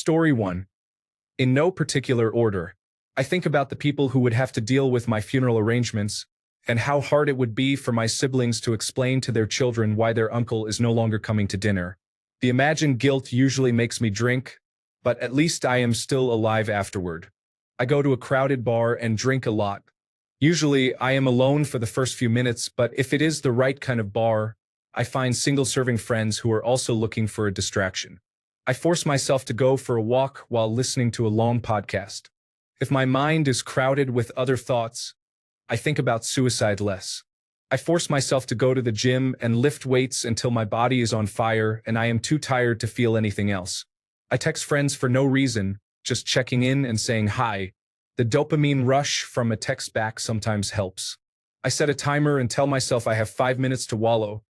Story 1. In no particular order. I think about the people who would have to deal with my funeral arrangements, and how hard it would be for my siblings to explain to their children why their uncle is no longer coming to dinner. The imagined guilt usually makes me drink, but at least I am still alive afterward. I go to a crowded bar and drink a lot. Usually, I am alone for the first few minutes, but if it is the right kind of bar, I find single-serving friends who are also looking for a distraction. I force myself to go for a walk while listening to a long podcast. If my mind is crowded with other thoughts, I think about suicide less. I force myself to go to the gym and lift weights until my body is on fire and I am too tired to feel anything else. I text friends for no reason, just checking in and saying hi. The dopamine rush from a text back sometimes helps. I set a timer and tell myself I have 5 minutes to wallow.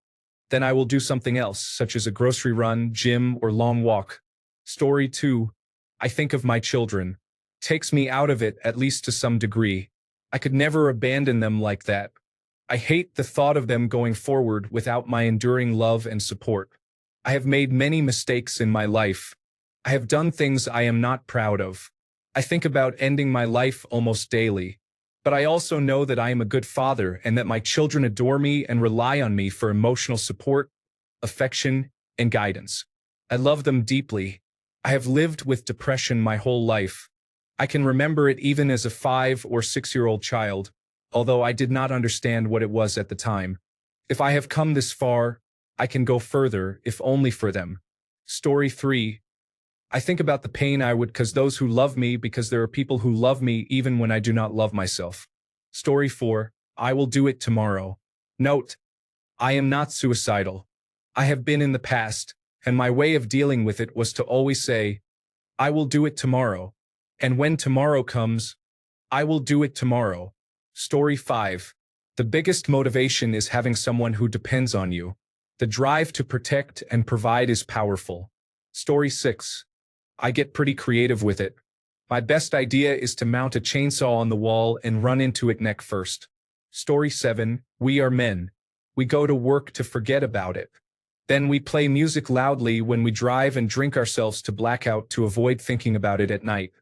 Then I will do something else, such as a grocery run, gym, or long walk. Story 2. I think of my children. Takes me out of it, at least to some degree. I could never abandon them like that. I hate the thought of them going forward without my enduring love and support. I have made many mistakes in my life. I have done things I am not proud of. I think about ending my life almost daily. But I also know that I am a good father and that my children adore me and rely on me for emotional support, affection, and guidance. I love them deeply. I have lived with depression my whole life. I can remember it even as a 5 or 6-year-old child, although I did not understand what it was at the time. If I have come this far, I can go further, if only for them. Story 3. I think about the pain I would cause those who love me because there are people who love me even when I do not love myself. Story 4. I will do it tomorrow. Note, I am not suicidal. I have been in the past, and my way of dealing with it was to always say, I will do it tomorrow. And when tomorrow comes, I will do it tomorrow. Story 5. The biggest motivation is having someone who depends on you. The drive to protect and provide is powerful. Story 6. I get pretty creative with it. My best idea is to mount a chainsaw on the wall and run into it neck first. Story 7. We are men. We go to work to forget about it. Then we play music loudly when we drive and drink ourselves to blackout to avoid thinking about it at night.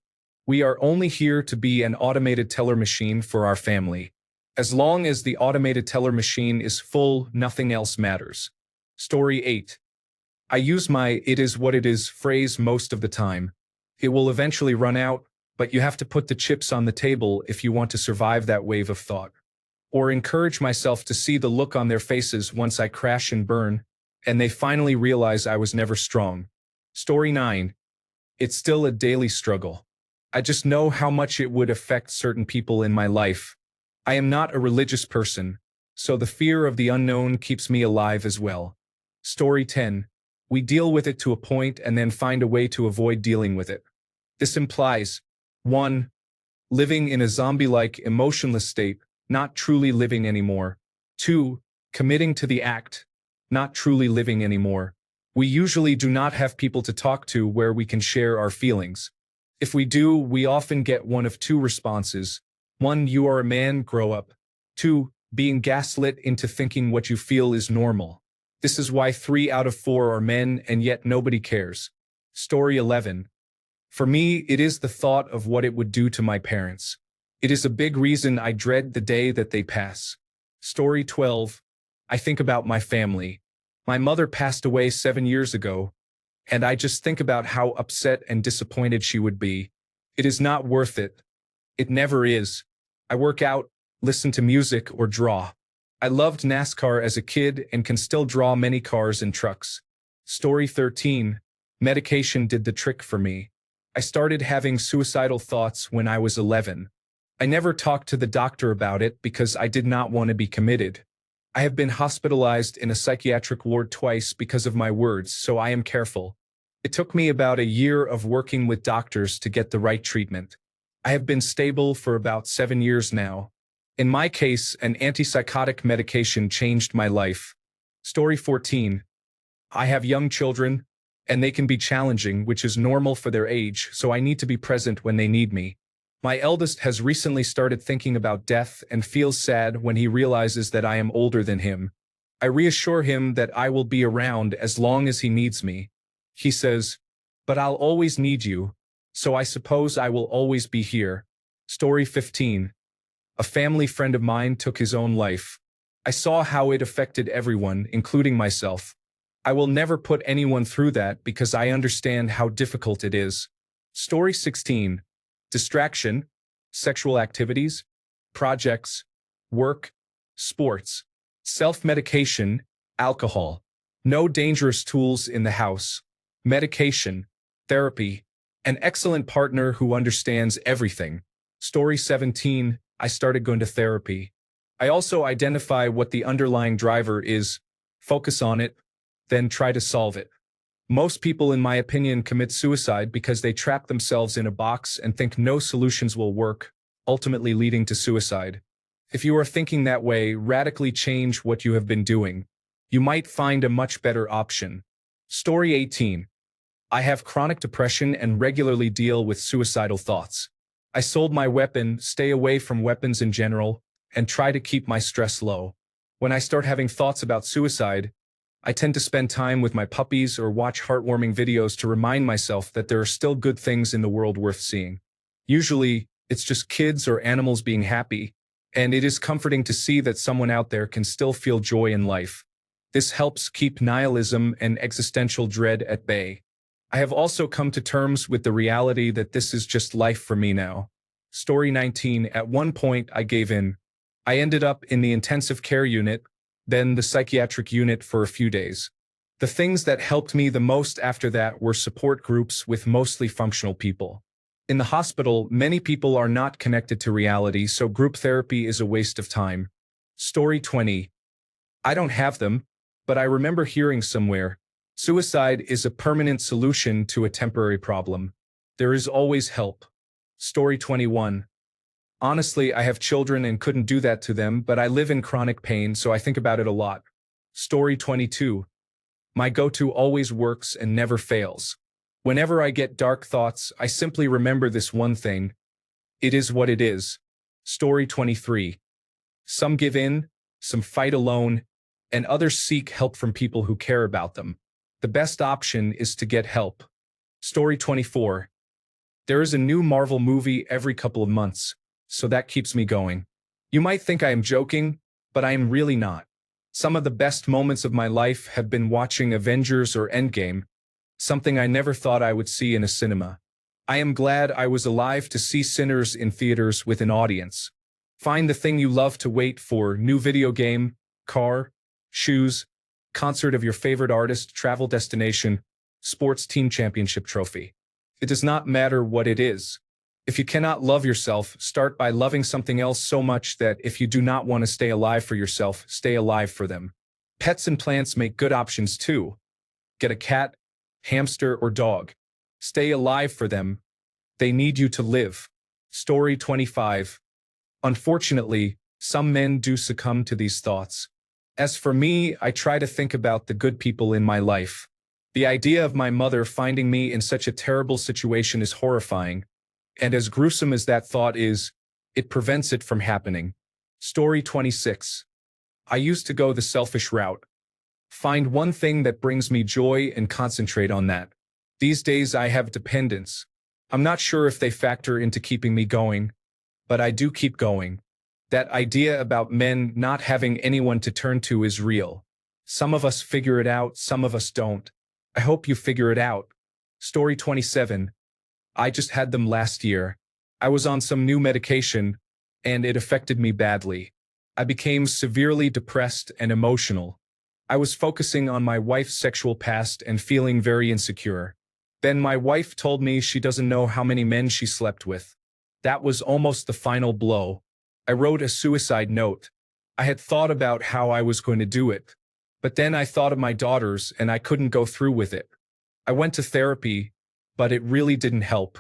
We are only here to be an automated teller machine for our family. As long as the automated teller machine is full, nothing else matters. Story 8. I use my "it is what it is" phrase most of the time. It will eventually run out, but you have to put the chips on the table if you want to survive that wave of thought. Or encourage myself to see the look on their faces once I crash and burn, and they finally realize I was never strong. Story 9. It's still a daily struggle. I just know how much it would affect certain people in my life. I am not a religious person, so the fear of the unknown keeps me alive as well. Story 10. We deal with it to a point and then find a way to avoid dealing with it. This implies 1. Living in a zombie-like, emotionless state, not truly living anymore. 2. Committing to the act, not truly living anymore. We usually do not have people to talk to where we can share our feelings. If we do, we often get one of 2 responses. 1. You are a man, grow up. 2. Being gaslit into thinking what you feel is normal. This is why 3 out of 4 are men and yet nobody cares. Story 11. For me, it is the thought of what it would do to my parents. It is a big reason I dread the day that they pass. Story 12. I think about my family. My mother passed away 7 years ago, and I just think about how upset and disappointed she would be. It is not worth it. It never is. I work out, listen to music, or draw. I loved NASCAR as a kid and can still draw many cars and trucks. Story 13. Medication did the trick for me. I started having suicidal thoughts when I was 11. I never talked to the doctor about it because I did not want to be committed. I have been hospitalized in a psychiatric ward twice because of my words, so I am careful. It took me about a year of working with doctors to get the right treatment. I have been stable for about 7 years now. In my case, an antipsychotic medication changed my life. Story 14. I have young children, and they can be challenging, which is normal for their age, so I need to be present when they need me. My eldest has recently started thinking about death and feels sad when he realizes that I am older than him. I reassure him that I will be around as long as he needs me. He says, but I'll always need you, so I suppose I will always be here. Story 15. A family friend of mine took his own life. I saw how it affected everyone, including myself. I will never put anyone through that because I understand how difficult it is. Story 16. Distraction, sexual activities, projects, work, sports, self-medication, alcohol. No dangerous tools in the house. Medication, therapy, an excellent partner who understands everything. Story 17. I started going to therapy. I also identify what the underlying driver is, focus on it, then try to solve it. Most people, in my opinion, commit suicide because they trap themselves in a box and think no solutions will work, ultimately leading to suicide. If you are thinking that way, radically change what you have been doing. You might find a much better option. Story 18. I have chronic depression and regularly deal with suicidal thoughts. I sold my weapon, stay away from weapons in general, and try to keep my stress low. When I start having thoughts about suicide, I tend to spend time with my puppies or watch heartwarming videos to remind myself that there are still good things in the world worth seeing. Usually, it's just kids or animals being happy, and it is comforting to see that someone out there can still feel joy in life. This helps keep nihilism and existential dread at bay. I have also come to terms with the reality that this is just life for me now. Story 19. At one point, I gave in. I ended up in the intensive care unit, then the psychiatric unit for a few days. The things that helped me the most after that were support groups with mostly functional people. In the hospital, many people are not connected to reality, so group therapy is a waste of time. Story 20. I don't have them, but I remember hearing somewhere, suicide is a permanent solution to a temporary problem. There is always help. Story 21. Honestly, I have children and couldn't do that to them, but I live in chronic pain, so I think about it a lot. Story 22. My go-to always works and never fails. Whenever I get dark thoughts, I simply remember this one thing. It is what it is. Story 23. Some give in, some fight alone, and others seek help from people who care about them. The best option is to get help. Story 24. There is a new Marvel movie every couple of months, so that keeps me going. You might think I am joking, but I am really not. Some of the best moments of my life have been watching Avengers or Endgame, something I never thought I would see in a cinema. I am glad I was alive to see Sinners in theaters with an audience. Find the thing you love to wait for: new video game, car, shoes, concert of your favorite artist, travel destination, sports team championship trophy. It does not matter what it is. If you cannot love yourself, start by loving something else so much that if you do not want to stay alive for yourself, stay alive for them. Pets and plants make good options too. Get a cat, hamster, or dog. Stay alive for them. They need you to live. Story 25. Unfortunately, some men do succumb to these thoughts. As for me, I try to think about the good people in my life. The idea of my mother finding me in such a terrible situation is horrifying. And as gruesome as that thought is, it prevents it from happening. Story 26. I used to go the selfish route. Find one thing that brings me joy and concentrate on that. These days I have dependents. I'm not sure if they factor into keeping me going, but I do keep going. That idea about men not having anyone to turn to is real. Some of us figure it out, some of us don't. I hope you figure it out. Story 27. I just had them last year. I was on some new medication, and it affected me badly. I became severely depressed and emotional. I was focusing on my wife's sexual past and feeling very insecure. Then my wife told me she doesn't know how many men she slept with. That was almost the final blow. I wrote a suicide note. I had thought about how I was going to do it. But then I thought of my daughters and I couldn't go through with it. I went to therapy, but it really didn't help.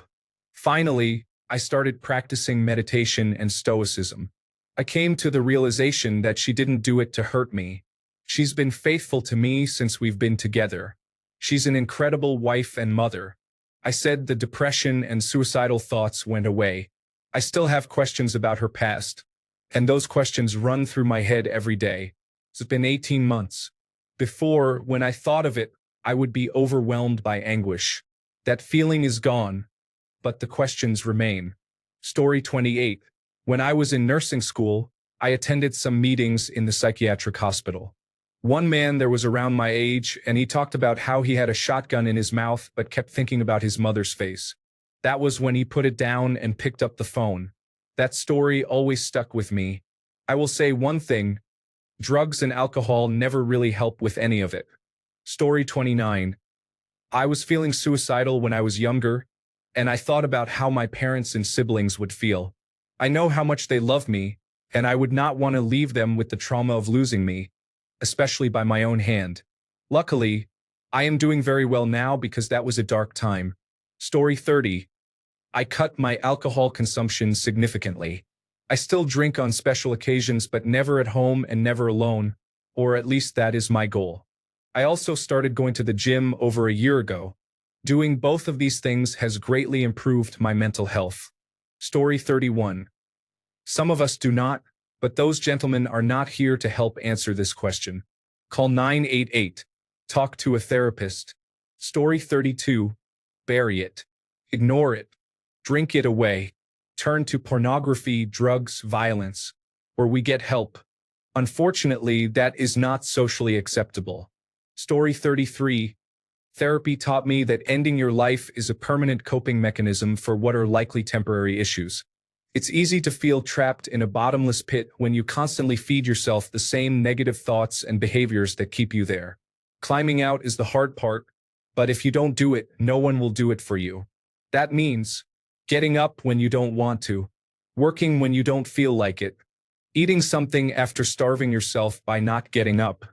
Finally, I started practicing meditation and stoicism. I came to the realization that she didn't do it to hurt me. She's been faithful to me since we've been together. She's an incredible wife and mother. I said the depression and suicidal thoughts went away. I still have questions about her past, and those questions run through my head every day. It's been 18 months. Before, when I thought of it, I would be overwhelmed by anguish. That feeling is gone, but the questions remain. Story 28. When I was in nursing school, I attended some meetings in the psychiatric hospital. One man there was around my age, and he talked about how he had a shotgun in his mouth but kept thinking about his mother's face. That was when he put it down and picked up the phone. That story always stuck with me. I will say one thing: drugs and alcohol never really help with any of it. Story 29. I was feeling suicidal when I was younger, and I thought about how my parents and siblings would feel. I know how much they love me, and I would not want to leave them with the trauma of losing me, especially by my own hand. Luckily, I am doing very well now because that was a dark time. Story 30. I cut my alcohol consumption significantly. I still drink on special occasions, but never at home and never alone, or at least that is my goal. I also started going to the gym over a year ago. Doing both of these things has greatly improved my mental health. Story 31. Some of us do not, but those gentlemen are not here to help answer this question. Call 988. Talk to a therapist. Story 32. Bury it. Ignore it. Drink it away. Turn to pornography, drugs, violence, where we get help. Unfortunately, that is not socially acceptable. Story 33. Therapy taught me that ending your life is a permanent coping mechanism for what are likely temporary issues. It's easy to feel trapped in a bottomless pit when you constantly feed yourself the same negative thoughts and behaviors that keep you there. Climbing out is the hard part, but if you don't do it, no one will do it for you. That means getting up when you don't want to, working when you don't feel like it, eating something after starving yourself by not getting up,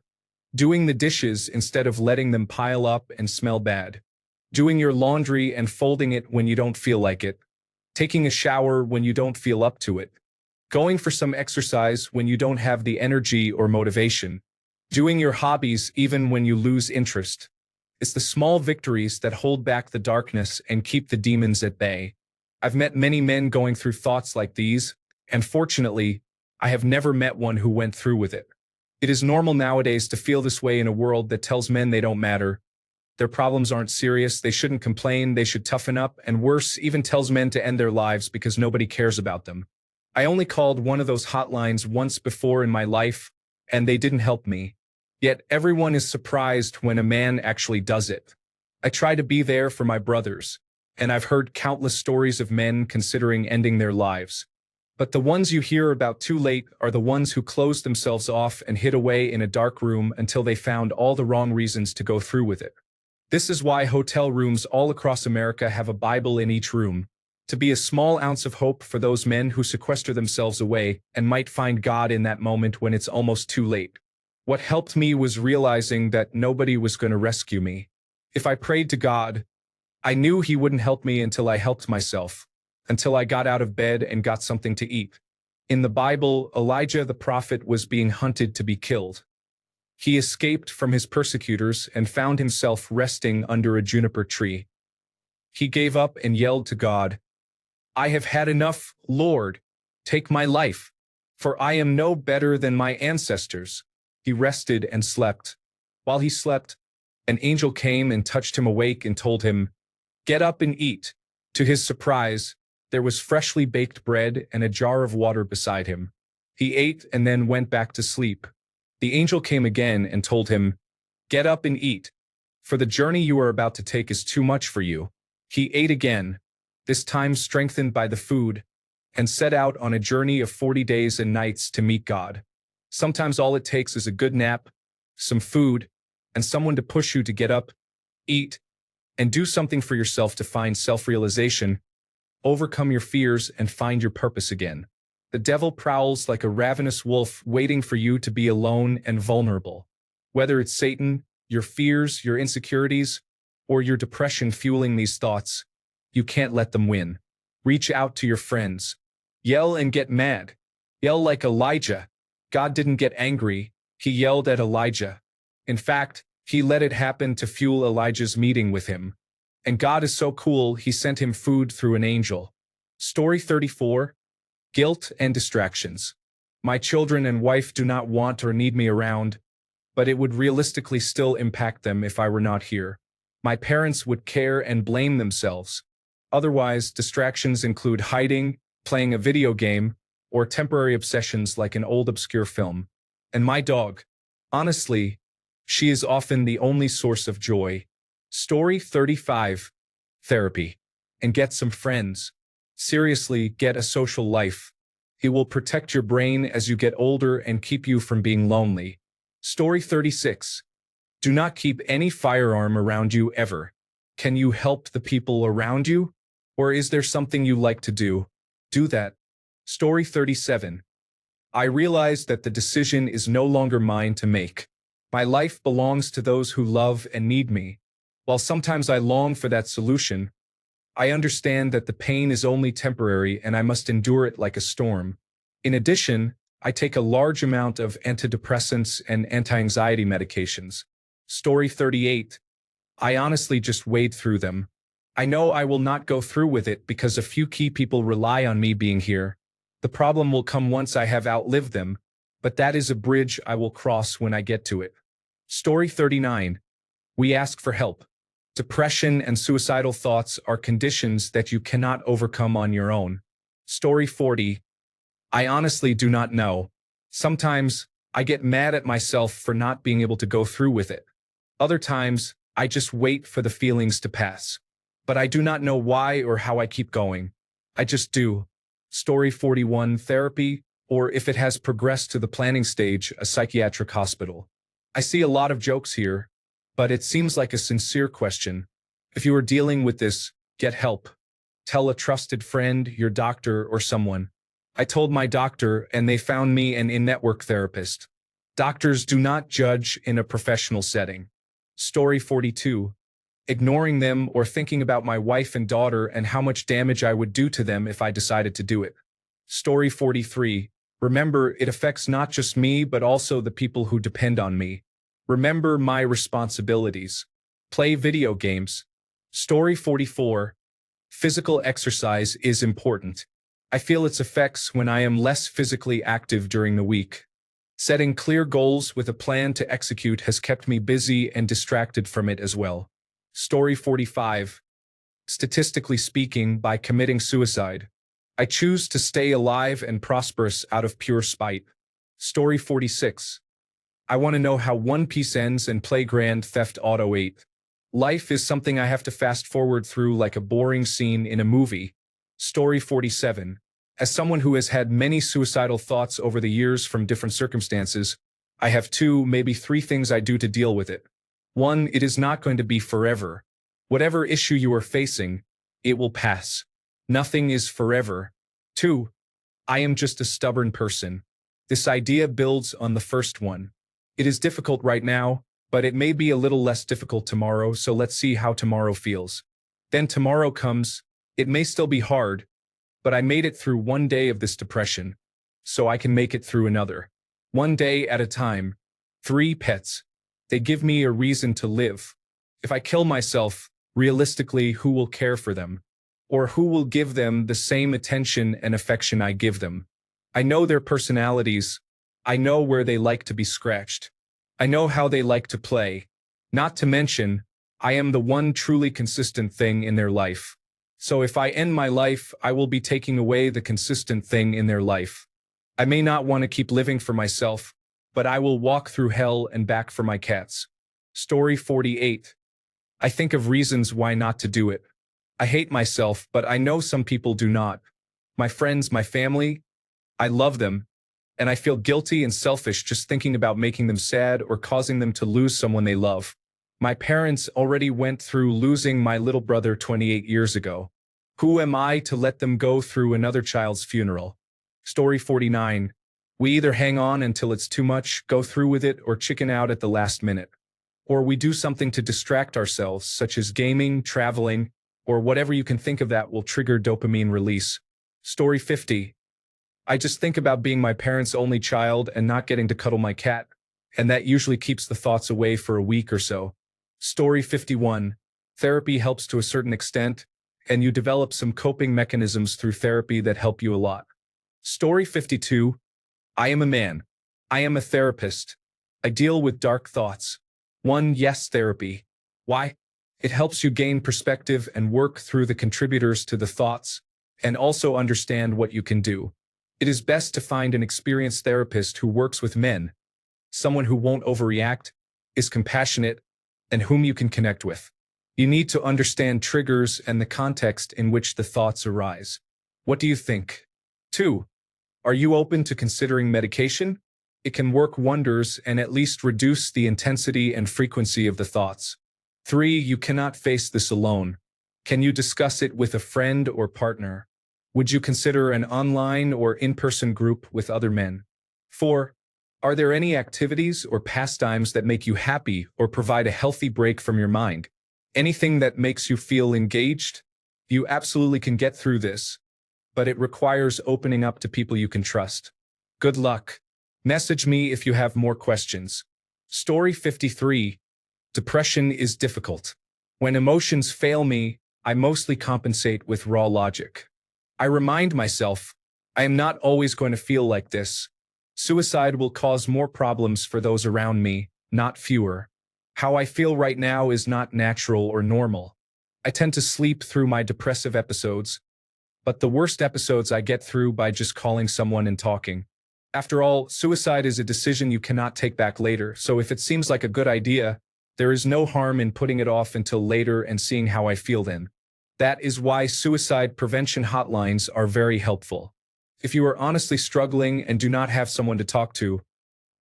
doing the dishes instead of letting them pile up and smell bad, doing your laundry and folding it when you don't feel like it, taking a shower when you don't feel up to it, going for some exercise when you don't have the energy or motivation, doing your hobbies even when you lose interest. It's the small victories that hold back the darkness and keep the demons at bay. I've met many men going through thoughts like these, and fortunately, I have never met one who went through with it. It is normal nowadays to feel this way in a world that tells men they don't matter. Their problems aren't serious, they shouldn't complain, they should toughen up, and worse, even tells men to end their lives because nobody cares about them. I only called one of those hotlines once before in my life, and they didn't help me. Yet everyone is surprised when a man actually does it. I try to be there for my brothers, and I've heard countless stories of men considering ending their lives. But the ones you hear about too late are the ones who closed themselves off and hid away in a dark room until they found all the wrong reasons to go through with it. This is why hotel rooms all across America have a Bible in each room, to be a small ounce of hope for those men who sequester themselves away and might find God in that moment when it's almost too late. What helped me was realizing that nobody was going to rescue me. If I prayed to God, I knew He wouldn't help me until I helped myself, until I got out of bed and got something to eat. In the Bible, Elijah the prophet was being hunted to be killed. He escaped from his persecutors and found himself resting under a juniper tree. He gave up and yelled to God, "I have had enough, Lord. Take my life, for I am no better than my ancestors." He rested and slept. While he slept, an angel came and touched him awake and told him, "Get up and eat." To his surprise, there was freshly baked bread and a jar of water beside him. He ate and then went back to sleep. The angel came again and told him, "Get up and eat, for the journey you are about to take is too much for you." He ate again, this time strengthened by the food, and set out on a journey of 40 days and nights to meet God. Sometimes all it takes is a good nap, some food, and someone to push you to get up, eat, and do something for yourself to find self-realization, overcome your fears, and find your purpose again. The devil prowls like a ravenous wolf waiting for you to be alone and vulnerable. Whether it's Satan, your fears, your insecurities, or your depression fueling these thoughts, you can't let them win. Reach out to your friends. Yell and get mad. Yell like Elijah. God didn't get angry, He yelled at Elijah. In fact, He let it happen to fuel Elijah's meeting with Him. And God is so cool, He sent him food through an angel. Story 34. Guilt and distractions. My children and wife do not want or need me around, but it would realistically still impact them if I were not here. My parents would care and blame themselves. Otherwise, distractions include hiding, playing a video game, or temporary obsessions like an old obscure film. And my dog. Honestly, she is often the only source of joy. Story 35. Therapy. And get some friends. Seriously, get a social life. It will protect your brain as you get older and keep you from being lonely. Story 36. Do not keep any firearm around you ever. Can you help the people around you? Or is there something you like to do? Do that. Story 37. I realize that the decision is no longer mine to make. My life belongs to those who love and need me. While sometimes I long for that solution, I understand that the pain is only temporary and I must endure it like a storm. In addition, I take a large amount of antidepressants and anti-anxiety medications. Story 38. I honestly just wade through them. I know I will not go through with it because a few key people rely on me being here. The problem will come once I have outlived them, but that is a bridge I will cross when I get to it. Story 39. We ask for help. Depression and suicidal thoughts are conditions that you cannot overcome on your own. Story 40. I honestly do not know. Sometimes, I get mad at myself for not being able to go through with it. Other times, I just wait for the feelings to pass. But I do not know why or how I keep going. I just do. Story 41. Therapy, or if it has progressed to the planning stage, a psychiatric hospital. I see a lot of jokes here, but it seems like a sincere question. If you are dealing with this, get help. Tell a trusted friend, your doctor, or someone. I told my doctor, and they found me an in-network therapist. Doctors do not judge in a professional setting. Story 42. Ignoring them or thinking about my wife and daughter and how much damage I would do to them if I decided to do it. Story 43. Remember, it affects not just me but also the people who depend on me. Remember my responsibilities. Play video games. Story 44. Physical exercise is important. I feel its effects when I am less physically active during the week. Setting clear goals with a plan to execute has kept me busy and distracted from it as well. Story 45. Statistically speaking, by committing suicide, I choose to stay alive and prosperous out of pure spite. Story 46. I want to know how One Piece ends and play Grand Theft Auto 8. Life is something I have to fast forward through like a boring scene in a movie. Story 47. As someone who has had many suicidal thoughts over the years from different circumstances, I have 2, maybe 3 things I do to deal with it. 1, it is not going to be forever. Whatever issue you are facing, it will pass. Nothing is forever. 2, I am just a stubborn person. This idea builds on the first one. It is difficult right now, but it may be a little less difficult tomorrow, so let's see how tomorrow feels. Then tomorrow comes, it may still be hard, but I made it through one day of this depression, so I can make it through another. One day at a time. 3 pets. They give me a reason to live. If I kill myself, realistically, who will care for them? Or who will give them the same attention and affection I give them? I know their personalities. I know where they like to be scratched. I know how they like to play. Not to mention, I am the one truly consistent thing in their life. So if I end my life, I will be taking away the consistent thing in their life. I may not want to keep living for myself, but I will walk through hell and back for my cats. Story 48. I think of reasons why not to do it. I hate myself, but I know some people do not. My friends, my family, I love them, and I feel guilty and selfish just thinking about making them sad or causing them to lose someone they love. My parents already went through losing my little brother 28 years ago. Who am I to let them go through another child's funeral? Story 49. We either hang on until it's too much, go through with it, or chicken out at the last minute. Or we do something to distract ourselves, such as gaming, traveling, or whatever you can think of that will trigger dopamine release. Story 50. I just think about being my parents' only child and not getting to cuddle my cat, and that usually keeps the thoughts away for a week or so. Story 51. Therapy helps to a certain extent, and you develop some coping mechanisms through therapy that help you a lot. Story 52. I am a man. I am a therapist. I deal with dark thoughts. 1. Yes, therapy. Why? It helps you gain perspective and work through the contributors to the thoughts, and also understand what you can do. It is best to find an experienced therapist who works with men, someone who won't overreact, is compassionate, and whom you can connect with. You need to understand triggers and the context in which the thoughts arise. What do you think? 2. Are you open to considering medication? It can work wonders and at least reduce the intensity and frequency of the thoughts. 3. You cannot face this alone. Can you discuss it with a friend or partner? Would you consider an online or in-person group with other men? 4. Are there any activities or pastimes that make you happy or provide a healthy break from your mind? Anything that makes you feel engaged? You absolutely can get through this, but it requires opening up to people you can trust. Good luck. Message me if you have more questions. Story 53. Depression is difficult. When emotions fail me, I mostly compensate with raw logic. I remind myself, I am not always going to feel like this. Suicide will cause more problems for those around me, not fewer. How I feel right now is not natural or normal. I tend to sleep through my depressive episodes, but the worst episodes I get through by just calling someone and talking. After all, suicide is a decision you cannot take back later, so if it seems like a good idea, there is no harm in putting it off until later and seeing how I feel then. That is why suicide prevention hotlines are very helpful. If you are honestly struggling and do not have someone to talk to,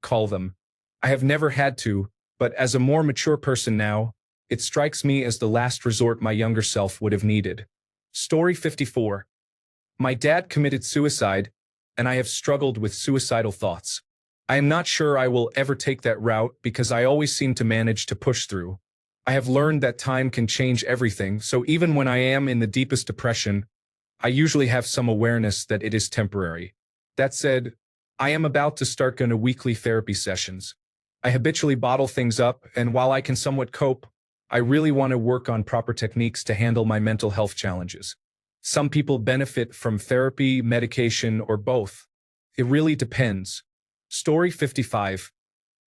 call them. I have never had to, but as a more mature person now, it strikes me as the last resort my younger self would have needed. Story 54. My dad committed suicide, and I have struggled with suicidal thoughts. I am not sure I will ever take that route because I always seem to manage to push through. I have learned that time can change everything, so even when I am in the deepest depression, I usually have some awareness that it is temporary. That said, I am about to start going to weekly therapy sessions. I habitually bottle things up, and while I can somewhat cope, I really want to work on proper techniques to handle my mental health challenges. Some people benefit from therapy, medication, or both. It really depends. Story 55.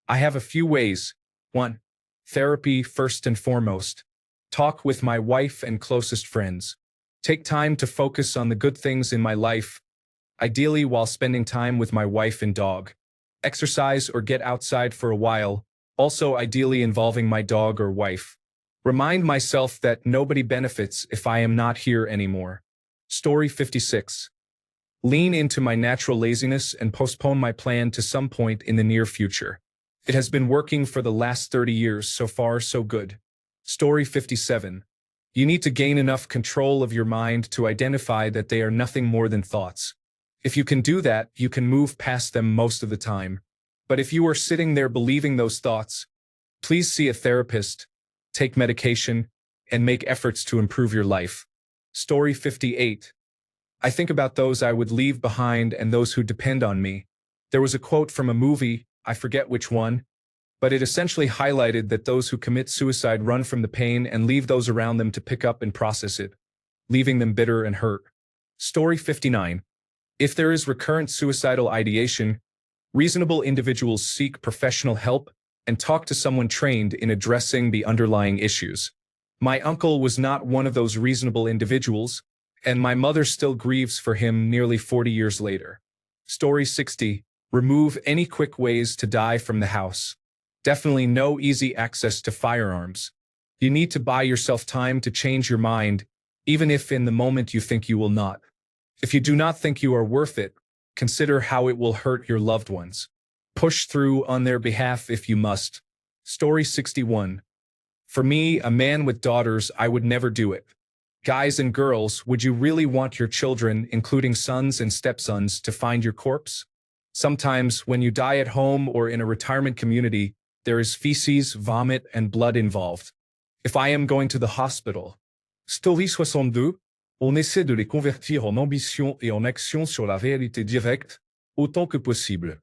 I have a few ways. 1. Therapy first and foremost. Talk with my wife and closest friends. Take time to focus on the good things in my life, ideally while spending time with my wife and dog. Exercise or get outside for a while, also ideally involving my dog or wife. Remind myself that nobody benefits if I am not here anymore. Story 56. Lean into my natural laziness and postpone my plan to some point in the near future. It has been working for the last 30 years, so far so good. Story 57. You need to gain enough control of your mind to identify that they are nothing more than thoughts. If you can do that, you can move past them most of the time. But if you are sitting there believing those thoughts, please see a therapist, take medication, and make efforts to improve your life. Story 58. I think about those I would leave behind and those who depend on me. There was a quote from a movie, I forget which one, but it essentially highlighted that those who commit suicide run from the pain and leave those around them to pick up and process it, leaving them bitter and hurt. Story 59. If there is recurrent suicidal ideation, reasonable individuals seek professional help and talk to someone trained in addressing the underlying issues. My uncle was not one of those reasonable individuals, and my mother still grieves for him nearly 40 years later. Story 60. Remove any quick ways to die from the house. Definitely no easy access to firearms. You need to buy yourself time to change your mind, even if in the moment you think you will not. If you do not think you are worth it, consider how it will hurt your loved ones. Push through on their behalf if you must. Story 61. For me, a man with daughters, I would never do it. Guys and girls, would you really want your children, including sons and stepsons, to find your corpse? Sometimes, when you die at home or in a retirement community, there is feces, vomit, and blood involved. If I am going to the hospital. Story 62. On essaie de les convertir en ambition et en action sur la réalité directe, autant que possible.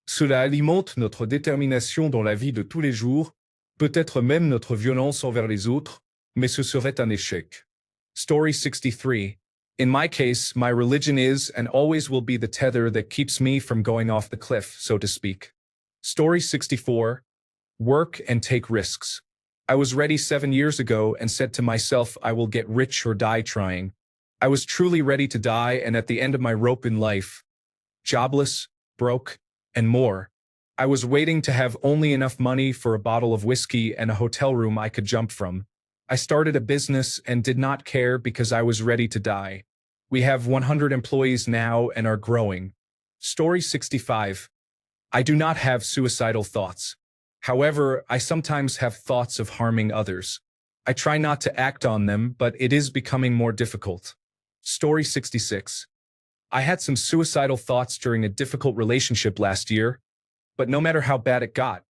Cela alimente notre détermination dans la vie de tous les jours, peut-être même notre violence envers les autres, mais ce serait un échec. Story 63. In my case, my religion is and always will be the tether that keeps me from going off the cliff, so to speak. Story 64. Work and take risks. I was ready 7 years ago and said to myself, I will get rich or die trying. I was truly ready to die, and at the end of my rope in life, jobless, broke, and more, I was waiting to have only enough money for a bottle of whiskey and a hotel room I could jump from. I started a business and did not care because I was ready to die. We have 100 employees now and are growing. Story 65. I do not have suicidal thoughts. However, I sometimes have thoughts of harming others. I try not to act on them, but it is becoming more difficult. Story 66. I had some suicidal thoughts during a difficult relationship last year, but no matter how bad it got,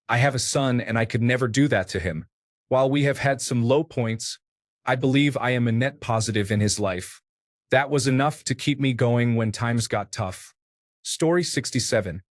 I have a son and I could never do that to him. While we have had some low points, I believe I am a net positive in his life. That was enough to keep me going when times got tough. Story 67.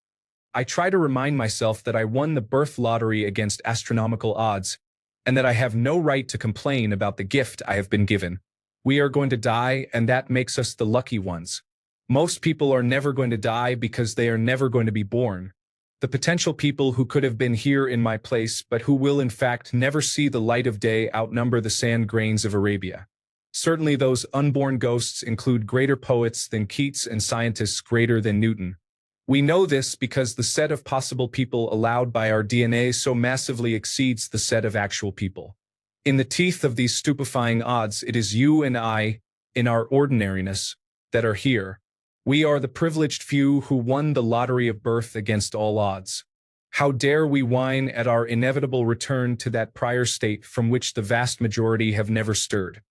I try to remind myself that I won the birth lottery against astronomical odds, and that I have no right to complain about the gift I have been given. We are going to die, and that makes us the lucky ones. Most people are never going to die because they are never going to be born. The potential people who could have been here in my place but who will in fact never see the light of day outnumber the sand grains of Arabia. Certainly those unborn ghosts include greater poets than Keats and scientists greater than Newton. We know this because the set of possible people allowed by our DNA so massively exceeds the set of actual people. In the teeth of these stupefying odds, it is you and I, in our ordinariness, that are here. We are the privileged few who won the lottery of birth against all odds. How dare we whine at our inevitable return to that prior state from which the vast majority have never stirred.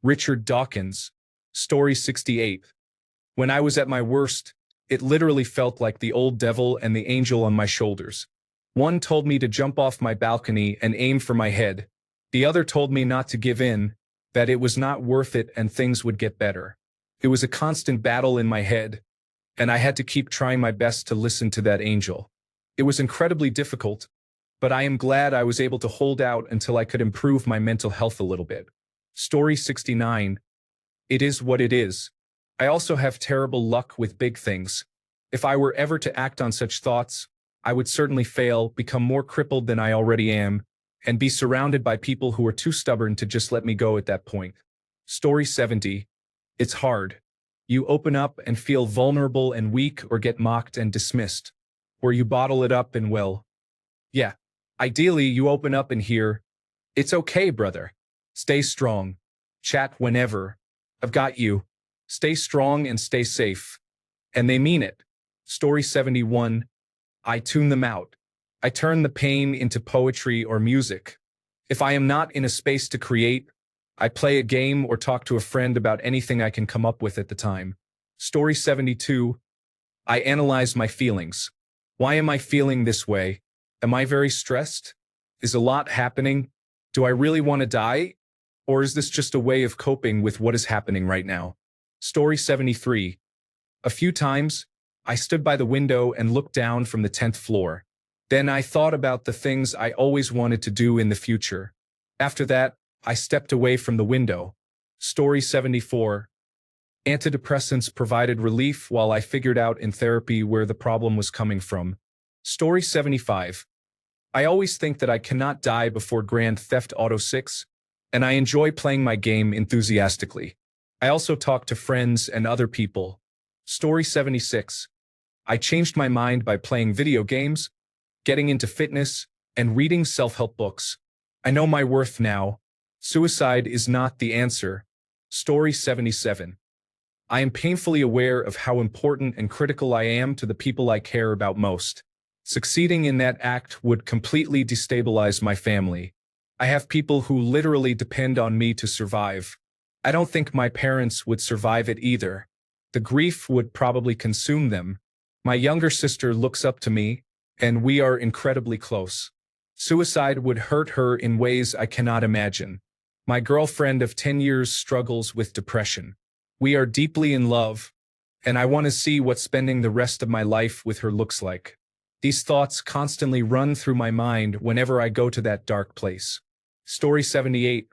Richard Dawkins. Story 68. When I was at my worst, it literally felt like the old devil and the angel on my shoulders. One told me to jump off my balcony and aim for my head. The other told me not to give in, that it was not worth it and things would get better. It was a constant battle in my head, and I had to keep trying my best to listen to that angel. It was incredibly difficult, but I am glad I was able to hold out until I could improve my mental health a little bit. Story 69. It is what it is. I also have terrible luck with big things. If I were ever to act on such thoughts, I would certainly fail, become more crippled than I already am, and be surrounded by people who are too stubborn to just let me go at that point. Story 70. It's hard. You open up and feel vulnerable and weak, or get mocked and dismissed. Or you bottle it up and well. Yeah. Ideally, you open up and hear, "It's okay, brother. Stay strong. Chat whenever. I've got you. Stay strong and stay safe." And they mean it. Story 71. I tune them out. I turn the pain into poetry or music. If I am not in a space to create, I play a game or talk to a friend about anything I can come up with at the time. Story 72. I analyze my feelings. Why am I feeling this way? Am I very stressed? Is a lot happening? Do I really want to die? Or is this just a way of coping with what is happening right now? Story 73. A few times, I stood by the window and looked down from the 10th floor. Then I thought about the things I always wanted to do in the future. After that, I stepped away from the window. Story 74. Antidepressants provided relief while I figured out in therapy where the problem was coming from. Story 75. I always think that I cannot die before Grand Theft Auto 6, and I enjoy playing my game enthusiastically. I also talk to friends and other people. Story 76. I changed my mind by playing video games, getting into fitness, and reading self-help books. I know my worth now. Suicide is not the answer. Story 77. I am painfully aware of how important and critical I am to the people I care about most. Succeeding in that act would completely destabilize my family. I have people who literally depend on me to survive. I don't think my parents would survive it either. The grief would probably consume them. My younger sister looks up to me, and we are incredibly close. Suicide would hurt her in ways I cannot imagine. My girlfriend of 10 years struggles with depression. We are deeply in love, and I want to see what spending the rest of my life with her looks like. These thoughts constantly run through my mind whenever I go to that dark place. Story 78.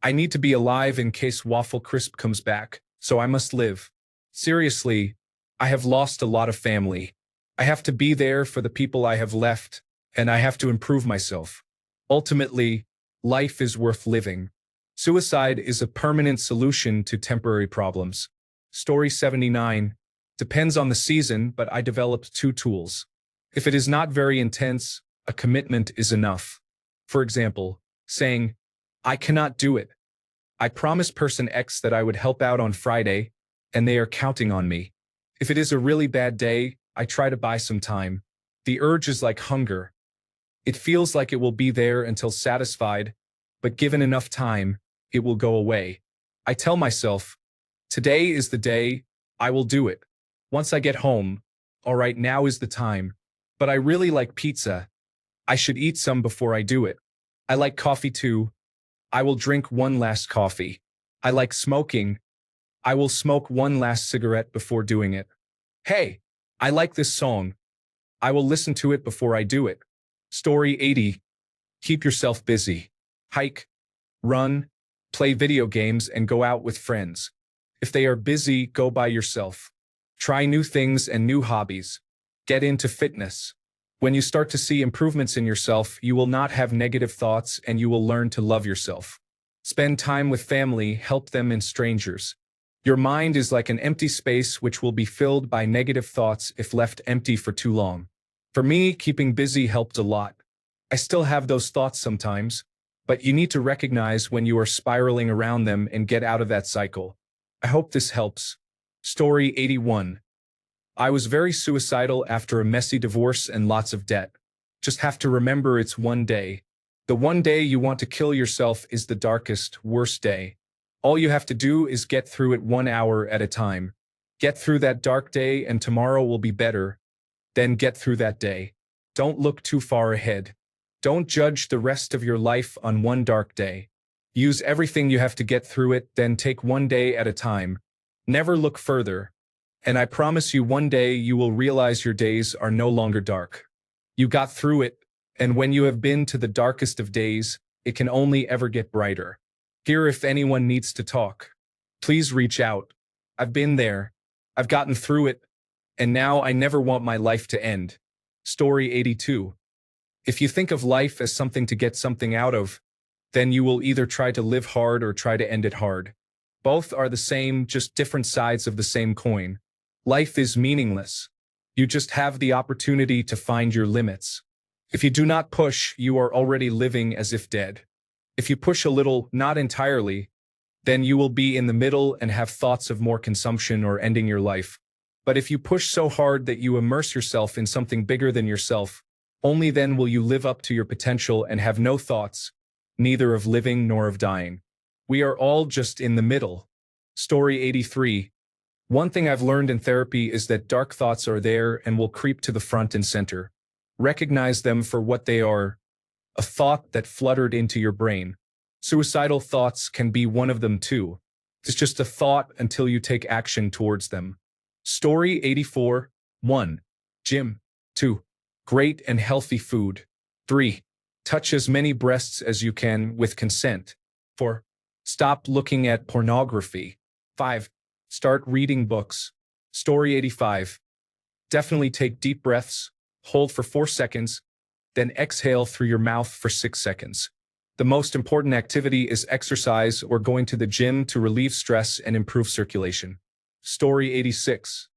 I need to be alive in case Waffle Crisp comes back, so I must live. Seriously, I have lost a lot of family. I have to be there for the people I have left, and I have to improve myself. Ultimately, Life is worth living. Suicide is a permanent solution to temporary problems. Story 79. Depends on the season, but I developed two tools. If it is not very intense, a commitment is enough. For example, saying, I cannot do it. I promised person X that I would help out on Friday, and they are counting on me. If it is a really bad day, I try to buy some time. The urge is like hunger. It feels like it will be there until satisfied, but given enough time, it will go away. I tell myself, today is the day, I will do it. Once I get home, all right, now is the time. But I really like pizza. I should eat some before I do it. I like coffee too. I will drink one last coffee. I like smoking. I will smoke one last cigarette before doing it. Hey, I like this song. I will listen to it before I do it. Story 80. Keep yourself busy. Hike, run, play video games, and go out with friends. If they are busy, go by yourself. Try new things and new hobbies. Get into fitness. When you start to see improvements in yourself, you will not have negative thoughts and you will learn to love yourself. Spend time with family, help them and strangers. Your mind is like an empty space which will be filled by negative thoughts if left empty for too long. For me, keeping busy helped a lot. I still have those thoughts sometimes, but you need to recognize when you are spiraling around them and get out of that cycle. I hope this helps. Story 81. I was very suicidal after a messy divorce and lots of debt. Just have to remember it's one day. The one day you want to kill yourself is the darkest, worst day. All you have to do is get through it 1 hour at a time. Get through that dark day and tomorrow will be better. Then get through that day. Don't look too far ahead. Don't judge the rest of your life on one dark day. Use everything you have to get through it, then take one day at a time. Never look further. And I promise you one day you will realize your days are no longer dark. You got through it, and when you have been to the darkest of days, it can only ever get brighter. Here, if anyone needs to talk, please reach out. I've been there. I've gotten through it, and now I never want my life to end. Story 82. If you think of life as something to get something out of, then you will either try to live hard or try to end it hard. Both are the same, just different sides of the same coin. Life is meaningless. You just have the opportunity to find your limits. If you do not push, you are already living as if dead. If you push a little, not entirely, then you will be in the middle and have thoughts of more consumption or ending your life. But if you push so hard that you immerse yourself in something bigger than yourself, only then will you live up to your potential and have no thoughts, neither of living nor of dying. We are all just in the middle. Story 83. One thing I've learned in therapy is that dark thoughts are there and will creep to the front and center. Recognize them for what they are, a thought that fluttered into your brain. Suicidal thoughts can be one of them too. It's just a thought until you take action towards them. Story 84. 1. Gym. 2. Great and healthy food. 3. Touch as many breasts as you can with consent. 4. Stop looking at pornography. 5. Start reading books. Story 85. Definitely take deep breaths, hold for 4 seconds, then exhale through your mouth for 6 seconds. The most important activity is exercise or going to the gym to relieve stress and improve circulation. Story 86.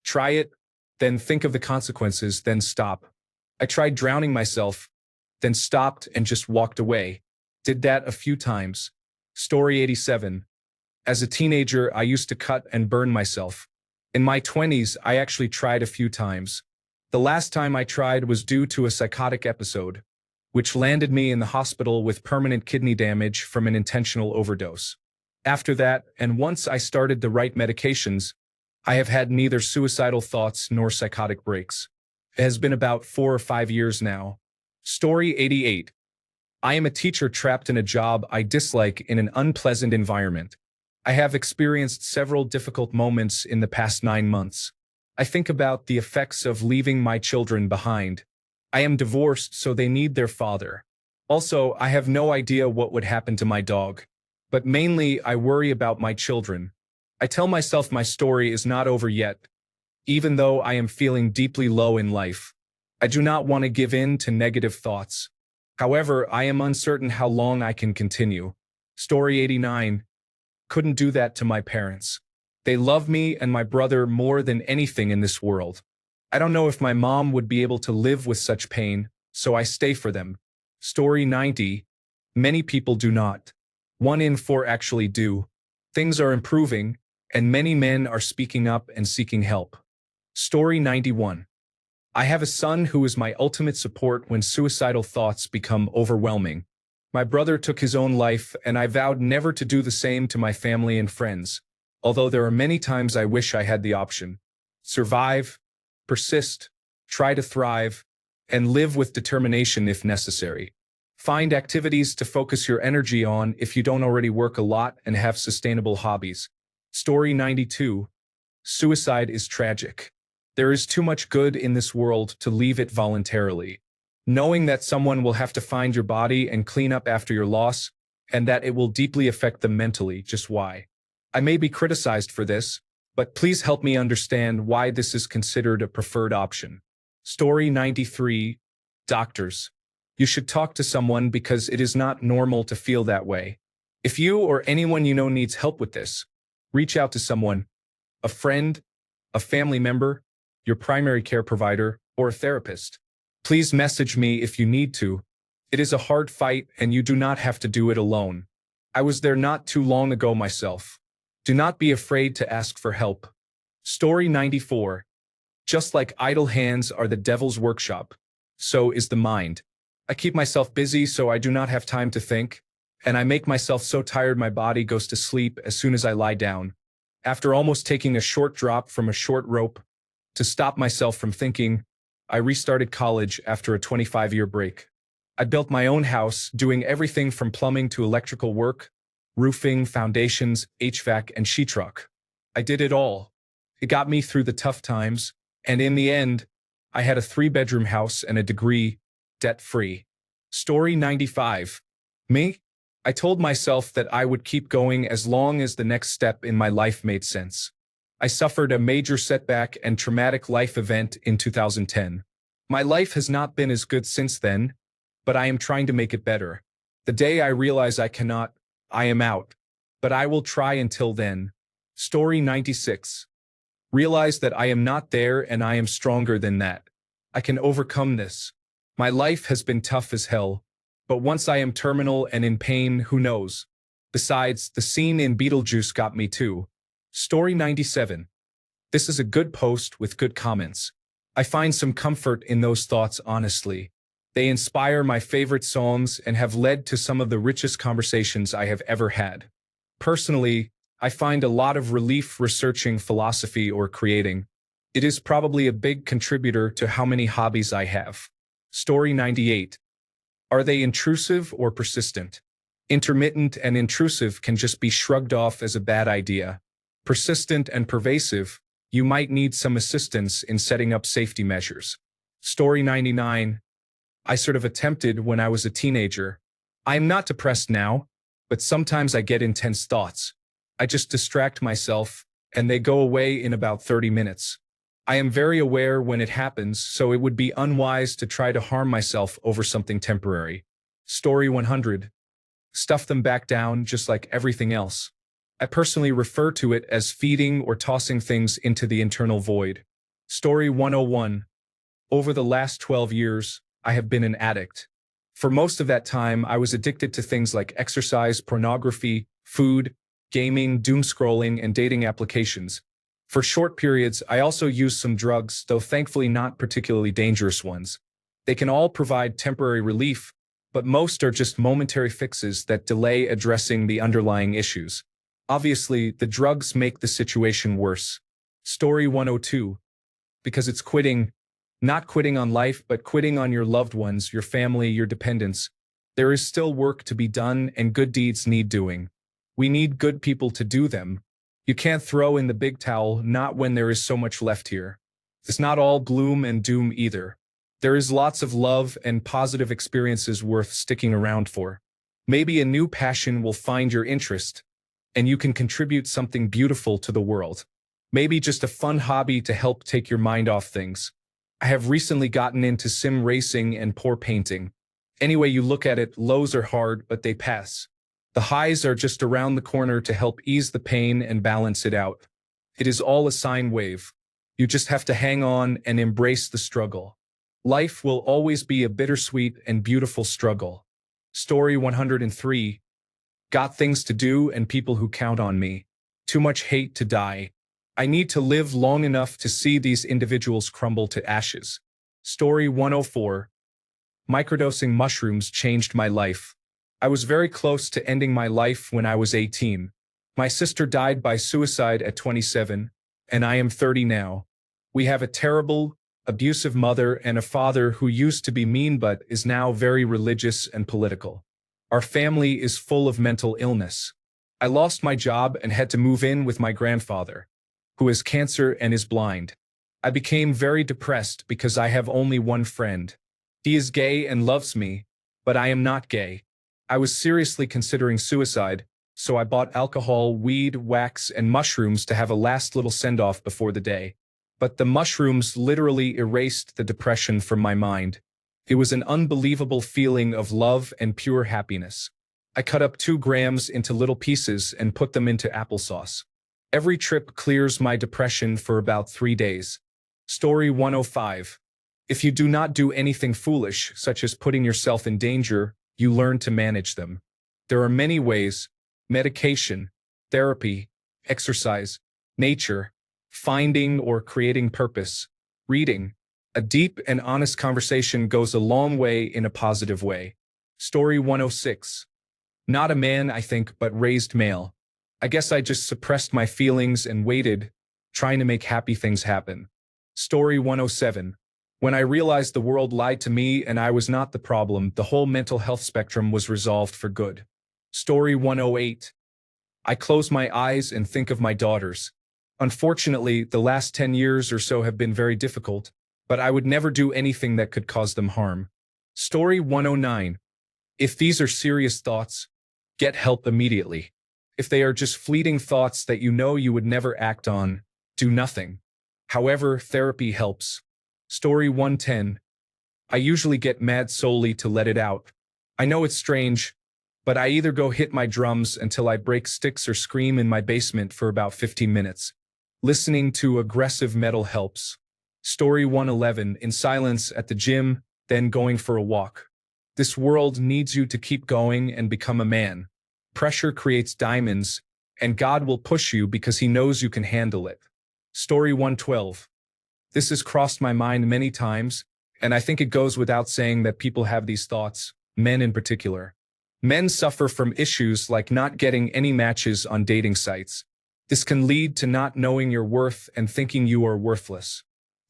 Try it, then think of the consequences, then stop. I tried drowning myself, then stopped and just walked away. Did that a few times. Story 87. As a teenager, I used to cut and burn myself. In my 20s, I actually tried a few times. The last time I tried was due to a psychotic episode, which landed me in the hospital with permanent kidney damage from an intentional overdose. After that, and once I started the right medications, I have had neither suicidal thoughts nor psychotic breaks. It has been about 4 or 5 years now. Story 88. I am a teacher trapped in a job I dislike in an unpleasant environment. I have experienced several difficult moments in the past 9 months. I think about the effects of leaving my children behind. I am divorced, so they need their father. Also, I have no idea what would happen to my dog. But mainly, I worry about my children. I tell myself my story is not over yet, even though I am feeling deeply low in life. I do not want to give in to negative thoughts. However, I am uncertain how long I can continue. Story 89. Couldn't do that to my parents. They love me and my brother more than anything in this world. I don't know if my mom would be able to live with such pain, so I stay for them. Story 90. Many people do not. 1 in 4 actually do. Things are improving, and many men are speaking up and seeking help. Story 91. I have a son who is my ultimate support when suicidal thoughts become overwhelming. My brother took his own life, and I vowed never to do the same to my family and friends, although there are many times I wish I had the option. Survive, persist, try to thrive, and live with determination if necessary. Find activities to focus your energy on if you don't already work a lot and have sustainable hobbies. Story 92. Suicide is tragic. There is too much good in this world to leave it voluntarily. Knowing that someone will have to find your body and clean up after your loss, and that it will deeply affect them mentally, just why. I may be criticized for this, but please help me understand why this is considered a preferred option. Story 93. Doctors. You should talk to someone because it is not normal to feel that way. If you or anyone you know needs help with this, reach out to someone, a friend, a family member, your primary care provider, or a therapist. Please message me if you need to. It is a hard fight and you do not have to do it alone. I was there not too long ago myself. Do not be afraid to ask for help. Story 94. Just like idle hands are the devil's workshop, so is the mind. I keep myself busy so I do not have time to think, and I make myself so tired my body goes to sleep as soon as I lie down. After almost taking a short drop from a short rope to stop myself from thinking, I restarted college after a 25-year break. I built my own house, doing everything from plumbing to electrical work, roofing, foundations, HVAC, and sheetrock. I did it all. It got me through the tough times, and in the end, I had a 3-bedroom house and a degree, debt-free. Story 95. Me? I told myself that I would keep going as long as the next step in my life made sense. I suffered a major setback and traumatic life event in 2010. My life has not been as good since then, but I am trying to make it better. The day I realize I cannot, I am out. But I will try until then. Story 96. Realize that I am not there and I am stronger than that. I can overcome this. My life has been tough as hell, but once I am terminal and in pain, who knows? Besides, the scene in Beetlejuice got me too. Story 97. This is a good post with good comments. I find some comfort in those thoughts honestly. They inspire my favorite songs and have led to some of the richest conversations I have ever had. Personally, I find a lot of relief researching philosophy or creating. It is probably a big contributor to how many hobbies I have. Story 98. Are they intrusive or persistent? Intermittent and intrusive can just be shrugged off as a bad idea. Persistent and pervasive, you might need some assistance in setting up safety measures. Story 99. I sort of attempted when I was a teenager. I am not depressed now, but sometimes I get intense thoughts. I just distract myself, and they go away in about 30 minutes. I am very aware when it happens, so it would be unwise to try to harm myself over something temporary. Story 100. Stuff them back down just like everything else. I personally refer to it as feeding or tossing things into the internal void. Story 101. Over the last 12 years, I have been an addict. For most of that time, I was addicted to things like exercise, pornography, food, gaming, doom scrolling, and dating applications. For short periods, I also used some drugs, though thankfully not particularly dangerous ones. They can all provide temporary relief, but most are just momentary fixes that delay addressing the underlying issues. Obviously, the drugs make the situation worse. Story 102. Because it's quitting, not quitting on life, but quitting on your loved ones, your family, your dependents. There is still work to be done and good deeds need doing. We need good people to do them. You can't throw in the big towel, not when there is so much left here. It's not all gloom and doom either. There is lots of love and positive experiences worth sticking around for. Maybe a new passion will find your interest, and you can contribute something beautiful to the world. Maybe just a fun hobby to help take your mind off things. I have recently gotten into sim racing and pour painting. Any way you look at it, lows are hard, but they pass. The highs are just around the corner to help ease the pain and balance it out. It is all a sine wave. You just have to hang on and embrace the struggle. Life will always be a bittersweet and beautiful struggle. Story 103. Got things to do and people who count on me. Too much hate to die. I need to live long enough to see these individuals crumble to ashes. Story 104. Microdosing mushrooms changed my life. I was very close to ending my life when I was 18. My sister died by suicide at 27, and I am 30 now. We have a terrible, abusive mother and a father who used to be mean but is now very religious and political. Our family is full of mental illness. I lost my job and had to move in with my grandfather, who has cancer and is blind. I became very depressed because I have only one friend. He is gay and loves me, but I am not gay. I was seriously considering suicide, so I bought alcohol, weed, wax, and mushrooms to have a last little send-off before the day. But the mushrooms literally erased the depression from my mind. It was an unbelievable feeling of love and pure happiness. I cut up 2 grams into little pieces and put them into applesauce. Every trip clears my depression for about 3 days. Story 105. If you do not do anything foolish, such as putting yourself in danger, you learn to manage them. There are many ways: medication, therapy, exercise, nature, finding or creating purpose, reading. A deep and honest conversation goes a long way in a positive way. Story 106. Not a man, I think, but raised male. I guess I just suppressed my feelings and waited, trying to make happy things happen. Story 107. When I realized the world lied to me and I was not the problem, the whole mental health spectrum was resolved for good. Story 108. I close my eyes and think of my daughters. Unfortunately, the last 10 years or so have been very difficult, but I would never do anything that could cause them harm. Story 109. If these are serious thoughts, get help immediately. If they are just fleeting thoughts that you know you would never act on, do nothing. However, therapy helps. Story 110. I usually get mad solely to let it out. I know it's strange, but I either go hit my drums until I break sticks or scream in my basement for about 15 minutes. Listening to aggressive metal helps. Story 111. In silence at the gym, then going for a walk. This world needs you to keep going and become a man. Pressure creates diamonds, and God will push you because he knows you can handle it. Story 112. This has crossed my mind many times, and I think it goes without saying that people have these thoughts, men in particular. Men suffer from issues like not getting any matches on dating sites. This can lead to not knowing your worth and thinking you are worthless.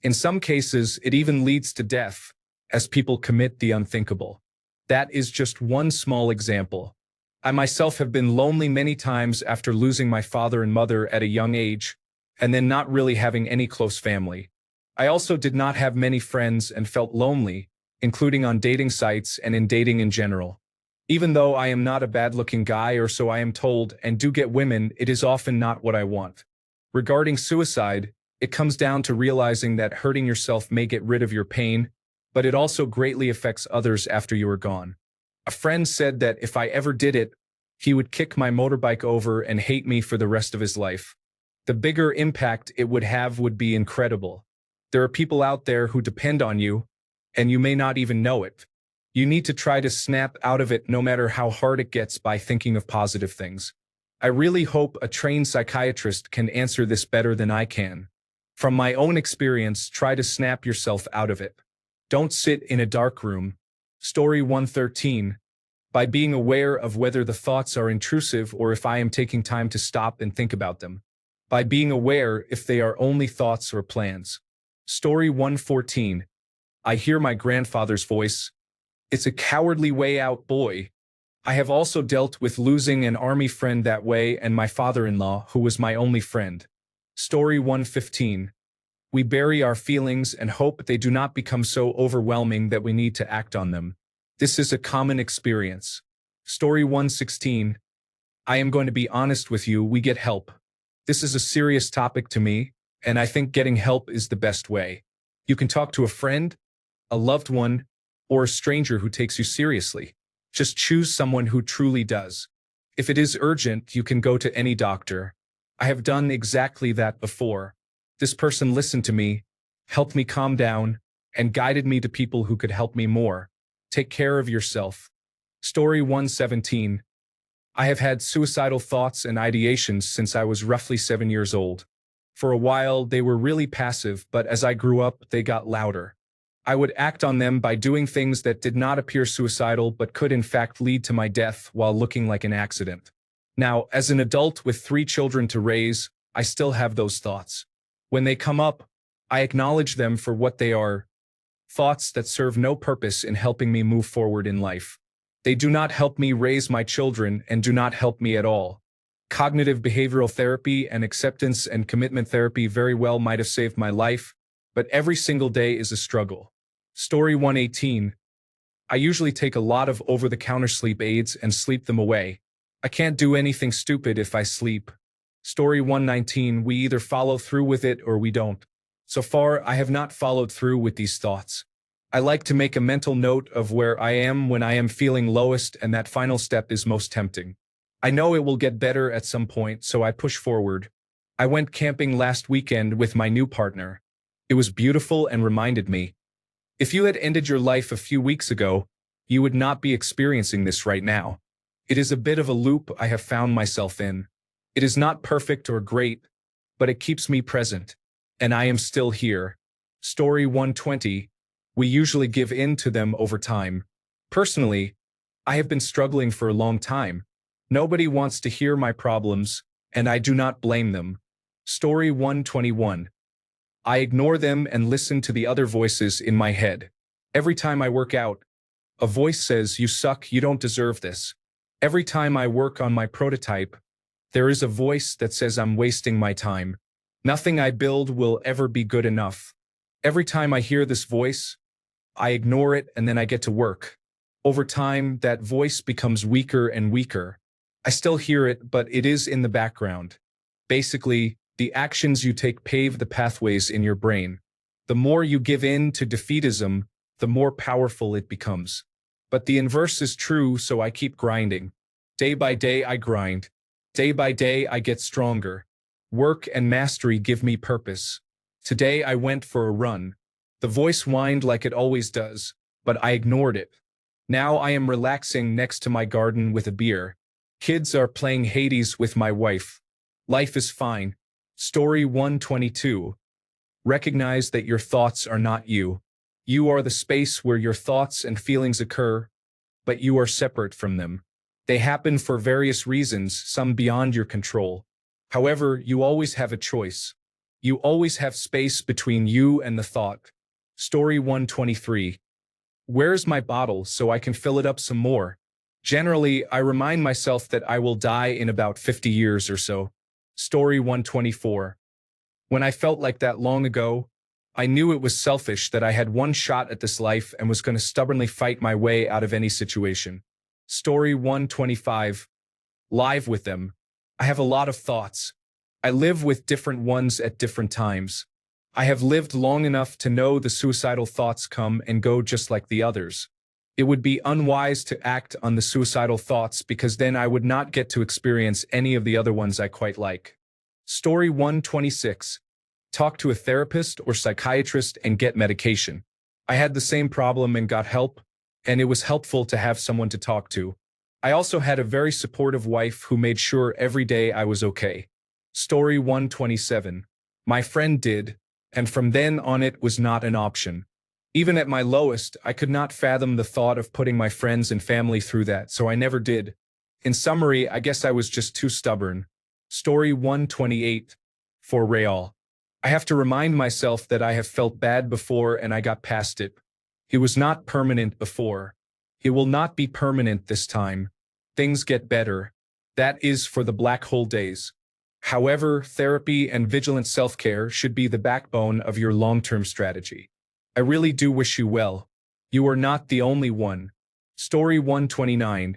In some cases, it even leads to death, as people commit the unthinkable. That is just one small example. I myself have been lonely many times after losing my father and mother at a young age, and then not really having any close family. I also did not have many friends and felt lonely, including on dating sites and in dating in general. Even though I am not a bad-looking guy, or so I am told, and do get women, it is often not what I want. Regarding suicide, it comes down to realizing that hurting yourself may get rid of your pain, but it also greatly affects others after you are gone. A friend said that if I ever did it, he would kick my motorbike over and hate me for the rest of his life. The bigger impact it would have would be incredible. There are people out there who depend on you, and you may not even know it. You need to try to snap out of it no matter how hard it gets by thinking of positive things. I really hope a trained psychiatrist can answer this better than I can. From my own experience, try to snap yourself out of it. Don't sit in a dark room. Story 113. By being aware of whether the thoughts are intrusive or if I am taking time to stop and think about them. By being aware if they are only thoughts or plans. Story 114. I hear my grandfather's voice. It's a cowardly way out, boy. I have also dealt with losing an army friend that way and my father-in-law, who was my only friend. Story 115. We bury our feelings and hope they do not become so overwhelming that we need to act on them. This is a common experience. Story 116. I am going to be honest with you, we get help. This is a serious topic to me, and I think getting help is the best way. You can talk to a friend, a loved one, or a stranger who takes you seriously. Just choose someone who truly does. If it is urgent, you can go to any doctor. I have done exactly that before. This person listened to me, helped me calm down, and guided me to people who could help me more. Take care of yourself. Story 117. I have had suicidal thoughts and ideations since I was roughly 7 years old. For a while, they were really passive, but as I grew up, they got louder. I would act on them by doing things that did not appear suicidal but could in fact lead to my death while looking like an accident. Now, as an adult with 3 children to raise, I still have those thoughts. When they come up, I acknowledge them for what they are, thoughts that serve no purpose in helping me move forward in life. They do not help me raise my children and do not help me at all. Cognitive behavioral therapy and acceptance and commitment therapy very well might have saved my life, but every single day is a struggle. Story 118. I usually take a lot of over-the-counter sleep aids and sleep them away. I can't do anything stupid if I sleep. Story 119. We either follow through with it or we don't. So far, I have not followed through with these thoughts. I like to make a mental note of where I am when I am feeling lowest, and that final step is most tempting. I know it will get better at some point, so I push forward. I went camping last weekend with my new partner. It was beautiful and reminded me, if you had ended your life a few weeks ago, you would not be experiencing this right now. It is a bit of a loop I have found myself in. It is not perfect or great, but it keeps me present, and I am still here. Story 120. We usually give in to them over time. Personally, I have been struggling for a long time. Nobody wants to hear my problems, and I do not blame them. Story 121. I ignore them and listen to the other voices in my head. Every time I work out, a voice says, "You suck, you don't deserve this." Every time I work on my prototype, there is a voice that says I'm wasting my time. Nothing I build will ever be good enough. Every time I hear this voice, I ignore it and then I get to work. Over time, that voice becomes weaker and weaker. I still hear it, but it is in the background. Basically, the actions you take pave the pathways in your brain. The more you give in to defeatism, the more powerful it becomes. But the inverse is true, so I keep grinding. Day by day I grind. Day by day I get stronger. Work and mastery give me purpose. Today I went for a run. The voice whined like it always does, but I ignored it. Now I am relaxing next to my garden with a beer. Kids are playing Hades with my wife. Life is fine. Story 122. Recognize that your thoughts are not you. You are the space where your thoughts and feelings occur, but you are separate from them. They happen for various reasons, some beyond your control. However, you always have a choice. You always have space between you and the thought. Story 123. Where's my bottle so I can fill it up some more? Generally, I remind myself that I will die in about 50 years or so. Story 124. When I felt like that long ago, I knew it was selfish that I had one shot at this life and was going to stubbornly fight my way out of any situation. Story 125. Live with them. I have a lot of thoughts. I live with different ones at different times. I have lived long enough to know the suicidal thoughts come and go just like the others. It would be unwise to act on the suicidal thoughts because then I would not get to experience any of the other ones I quite like. Story 126. Talk to a therapist or psychiatrist and get medication. I had the same problem and got help, and it was helpful to have someone to talk to. I also had a very supportive wife who made sure every day I was okay. Story 127. My friend did, and from then on it was not an option. Even at my lowest, I could not fathom the thought of putting my friends and family through that, so I never did. In summary, I guess I was just too stubborn. Story 128. For real. I have to remind myself that I have felt bad before and I got past it. It was not permanent before. It will not be permanent this time. Things get better. That is for the black hole days. However, therapy and vigilant self-care should be the backbone of your long-term strategy. I really do wish you well. You are not the only one. Story 129.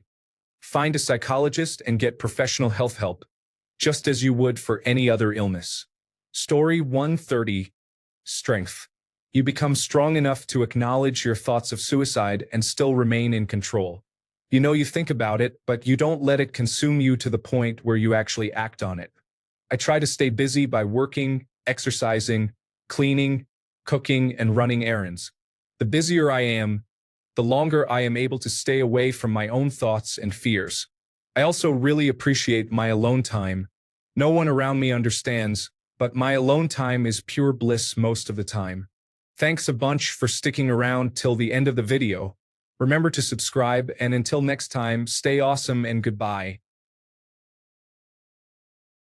Find a psychologist and get professional health help, just as you would for any other illness. Story 130. Strength. You become strong enough to acknowledge your thoughts of suicide and still remain in control. You know you think about it, but you don't let it consume you to the point where you actually act on it. I try to stay busy by working, exercising, cleaning, cooking, and running errands. The busier I am, the longer I am able to stay away from my own thoughts and fears. I also really appreciate my alone time. No one around me understands, but my alone time is pure bliss most of the time. Thanks a bunch for sticking around till the end of the video. Remember to subscribe, and until next time, stay awesome and goodbye.